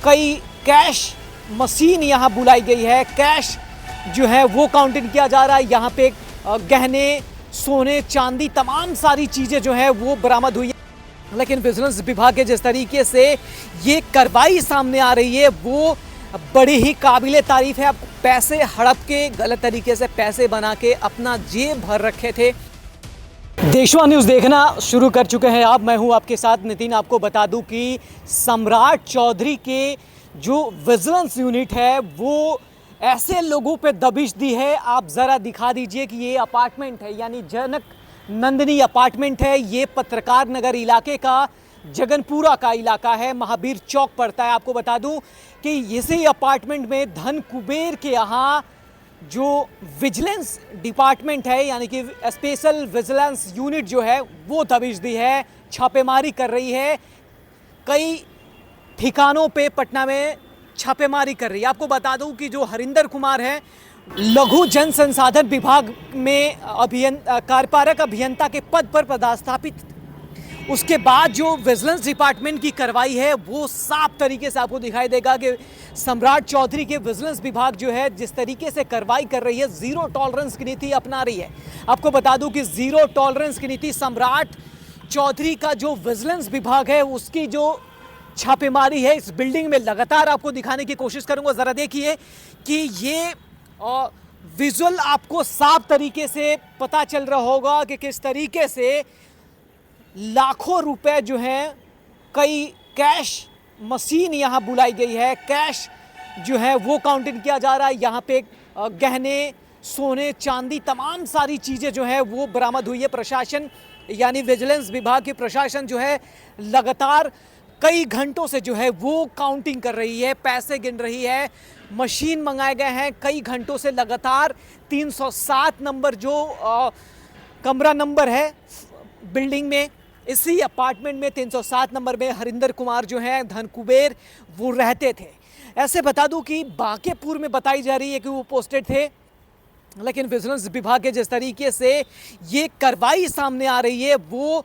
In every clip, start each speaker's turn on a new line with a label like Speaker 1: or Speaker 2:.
Speaker 1: कई cash machine यहाँ बुलाई गई है। कैश जो है वो काउंटिंग किया जा रहा है। यहाँ पे गहने, सोने, चांदी, तमाम सारी चीज़ें जो है वो बरामद हुई है। लेकिन विजिलेंस विभाग के जिस तरीके से ये कार्रवाई सामने आ रही है वो बड़ी ही काबिले तारीफ है। अब पैसे हड़प के गलत तरीके से पैसे बना के अपना जेब भर रखे थे। देशवा न्यूज़ देखना शुरू कर चुके हैं आप। मैं हूं आपके साथ नितिन। आपको बता दूं कि सम्राट चौधरी के जो विजिलेंस यूनिट है वो ऐसे लोगों पे दबिश दी है। आप ज़रा दिखा दीजिए कि ये अपार्टमेंट है, यानी जनक नंदिनी अपार्टमेंट है। ये पत्रकार नगर इलाके का जगनपुरा का इलाका है, महावीर चौक पड़ता है। आपको बता दूं कि इसी अपार्टमेंट में धन कुबेर के यहाँ जो विजिलेंस डिपार्टमेंट है, यानी कि स्पेशल विजिलेंस यूनिट जो है वो दबिश दी है, छापेमारी कर रही है। कई ठिकानों पे पटना में छापेमारी कर रही है। आपको बता दूं कि जो हरिंदर कुमार है, लघु जन संसाधन विभाग में कार्यपालक अभियंता के पद पर पदस्थापित, उसके बाद जो विजिलेंस डिपार्टमेंट की कार्रवाई है वो साफ तरीके से आपको दिखाई देगा कि सम्राट चौधरी के विजिलेंस विभाग जो है जिस तरीके से कार्रवाई कर रही है, जीरो टॉलरेंस की नीति अपना रही है। आपको बता दूं कि जीरो टॉलरेंस की नीति सम्राट चौधरी का जो विजिलेंस विभाग है उसकी जो छापेमारी है इस बिल्डिंग में लगातार आपको दिखाने की कोशिश करूंगा। ज़रा देखिए कि ये विजुअल आपको साफ तरीके से पता चल रहा होगा कि किस तरीके से लाखों रुपए जो हैं, कई कैश मशीन यहाँ बुलाई गई है। कैश जो है वो काउंटिंग किया जा रहा है। यहाँ पे गहने, सोने, चांदी, तमाम सारी चीज़ें जो है वो बरामद हुई है। प्रशासन यानी विजिलेंस विभाग की प्रशासन जो है लगातार कई घंटों से जो है वो काउंटिंग कर रही है, पैसे गिन रही है। मशीन मंगाए गए हैं कई घंटों से लगातार। 307 नंबर जो कमरा नंबर है बिल्डिंग में, इसी अपार्टमेंट में 307 नंबर में हरिंदर कुमार जो हैं धन कुबेर वो रहते थे। ऐसे बता दूं कि बांकेपुर में बताई जा रही है कि वो पोस्टेड थे। लेकिन विजिलेंस विभाग के जिस तरीके से ये कार्रवाई सामने आ रही है वो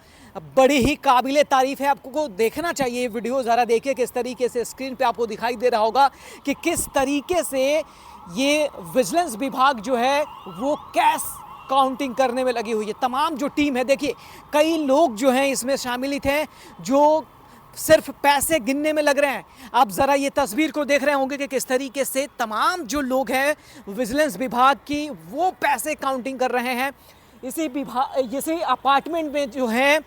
Speaker 1: बड़ी ही काबिले तारीफ है। आपको देखना चाहिए ये वीडियो, ज़रा देखिए किस तरीके से स्क्रीन पे आपको दिखाई दे रहा होगा कि किस तरीके से ये विजिलेंस विभाग जो है वो कैश काउंटिंग करने में लगी हुई है। तमाम जो टीम है, देखिए कई लोग जो हैं इसमें शामिलित हैं जो सिर्फ पैसे गिनने में लग रहे हैं। आप ज़रा ये तस्वीर को देख रहे होंगे कि किस तरीके से तमाम जो लोग हैं विजिलेंस विभाग की वो पैसे काउंटिंग कर रहे हैं। इसी अपार्टमेंट में जो है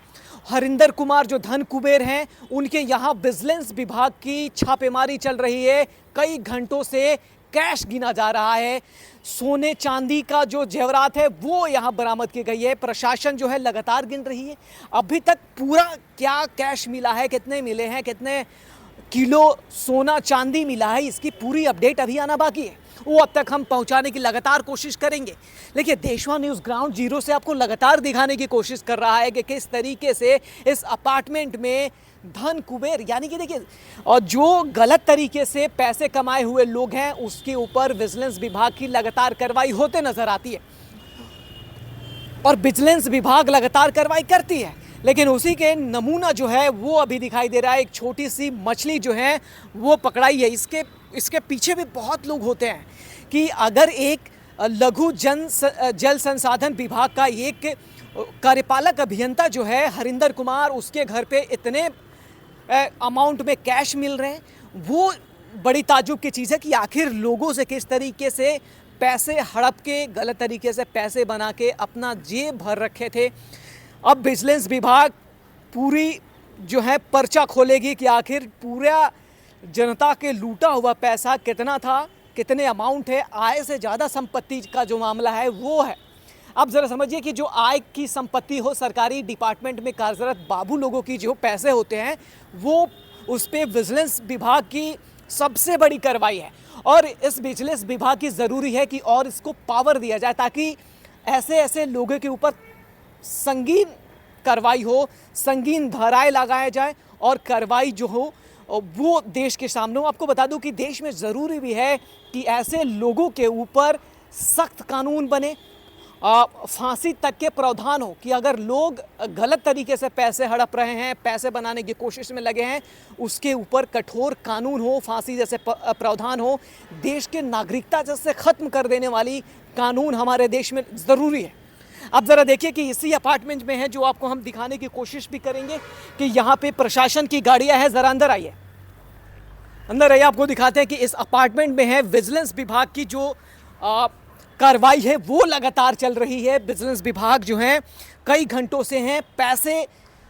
Speaker 1: हरिंदर कुमार जो धन कुबेर हैं उनके यहाँ विजिलेंस विभाग की छापेमारी चल रही है। कई घंटों से कैश गिना जा रहा है। सोने चांदी का जो जेवरात है वो यहाँ बरामद की गई है। प्रशासन जो है लगातार गिन रही है। अभी तक पूरा क्या कैश मिला है, कितने मिले हैं, कितने किलो सोना चांदी मिला है, इसकी पूरी अपडेट अभी आना बाकी है। वो अब तक हम पहुंचाने की लगातार कोशिश करेंगे। लेकिन देशवा न्यूज़ ग्राउंड जीरो से आपको लगातार दिखाने की कोशिश कर रहा है कि किस तरीके से इस अपार्टमेंट में धन कुबेर, यानी कि देखिए, और जो गलत तरीके से पैसे कमाए हुए लोग हैं उसके ऊपर विजिलेंस विभाग की लगातार कार्रवाई होते नजर आती है और विजिलेंस विभाग लगातार कार्रवाई करती है। लेकिन उसी के नमूना जो है वो अभी दिखाई दे रहा है। एक छोटी सी मछली जो है वो पकड़ाई है। इसके पीछे भी बहुत लोग होते हैं कि अगर एक लघु जल संसाधन विभाग का एक कार्यपालक अभियंता जो है हरिंदर कुमार, उसके घर पे इतने अमाउंट में कैश मिल रहे हैं, वो बड़ी ताज्जुब की चीज़ है कि आखिर लोगों से किस तरीके से पैसे हड़प के गलत तरीके से पैसे बना के अपना जेब भर रखे थे। अब विजिलेंस विभाग पूरी जो है पर्चा खोलेगी कि आखिर पूरा जनता के लूटा हुआ पैसा कितना था, कितने अमाउंट है। आय से ज़्यादा संपत्ति का जो मामला है वो है। अब ज़रा समझिए कि जो आय की संपत्ति हो, सरकारी डिपार्टमेंट में कार्यरत बाबू लोगों की जो पैसे होते हैं वो उस पर विजिलेंस विभाग की सबसे बड़ी कार्रवाई है। और इस विजिलेंस विभाग की ज़रूरी है कि और इसको पावर दिया जाए ताकि ऐसे लोगों के ऊपर संगीन कार्रवाई हो, संगीन धाराएं लगाया जाए और कार्रवाई जो हो वो देश के सामने हो। आपको बता दूं कि देश में ज़रूरी भी है कि ऐसे लोगों के ऊपर सख्त कानून बने फांसी तक के प्रावधान हो कि अगर लोग गलत तरीके से पैसे हड़प रहे हैं, पैसे बनाने की कोशिश में लगे हैं, उसके ऊपर कठोर कानून हो, फांसी जैसे प्रावधान हो। देश के नागरिकता जैसे ख़त्म कर देने वाली कानून हमारे देश में ज़रूरी है। अब ज़रा देखिए कि इसी अपार्टमेंट में है, जो आपको हम दिखाने की कोशिश भी करेंगे कि यहाँ पे प्रशासन की गाड़ियाँ हैं। ज़रा अंदर आइए, अंदर आइए, आपको दिखाते हैं कि इस अपार्टमेंट में है विजिलेंस विभाग की जो कार्रवाई है वो लगातार चल रही है। विजिलेंस विभाग जो है कई घंटों से हैं। पैसे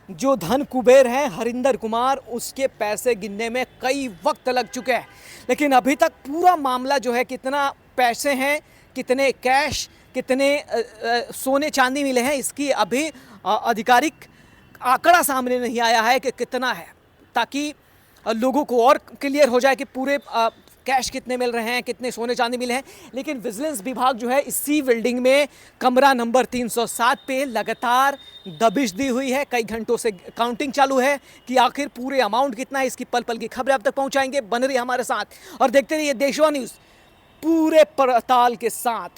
Speaker 1: जो धन कुबेर हैं हरिंदर कुमार, उसके पैसे गिनने में कई वक्त लग चुके हैं, लेकिन अभी तक पूरा मामला जो है, कितना पैसे हैं, कितने कैश, कितने सोने चांदी मिले हैं, इसकी अभी आधिकारिक आंकड़ा सामने नहीं आया है कि कितना है, ताकि लोगों को और क्लियर हो जाए कि पूरे कैश कितने मिल रहे हैं, कितने सोने चांदी मिले हैं। लेकिन विजिलेंस विभाग जो है इसी बिल्डिंग में कमरा नंबर 307 पे लगातार दबिश दी हुई है। कई घंटों से काउंटिंग चालू है कि आखिर पूरे अमाउंट कितना है। इसकी पल पल की खबरें आप तक पहुंचाएंगे, बन रही हमारे साथ और देखते रहिए देशवा न्यूज़ पूरे पड़ताल के साथ।